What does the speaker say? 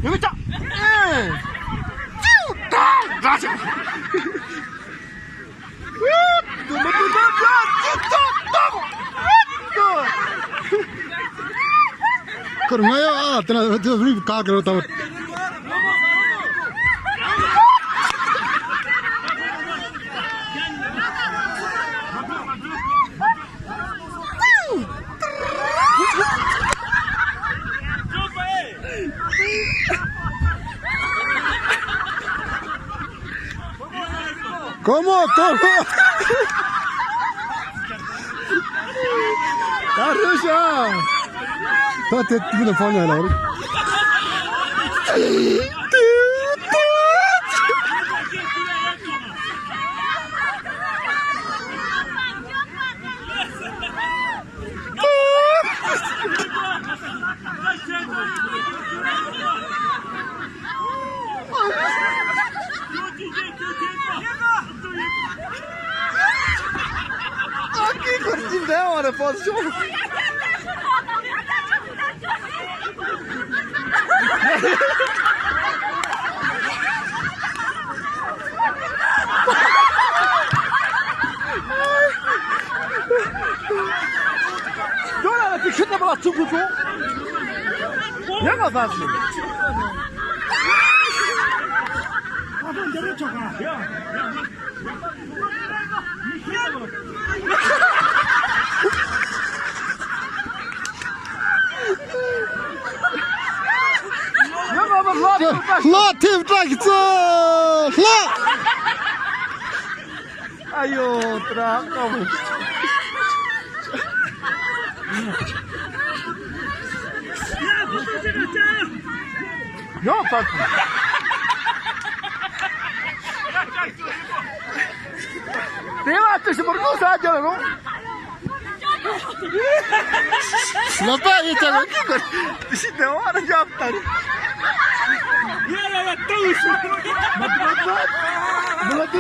여기 있다. 그런 거야. 나 우리 가게로 다. ¿Cómo? ¡Carrucha! Date una forma de la hora. Aqui, curtindo dela, hora, pode ser. Dona, que chute pela tudo. Já não faz. لا تفتح لا ايوه تراقب يا فاطمه تيما تشبرنو ساجلو لا بقى يتلو كده تشد وانا جابتني يا توش بلدي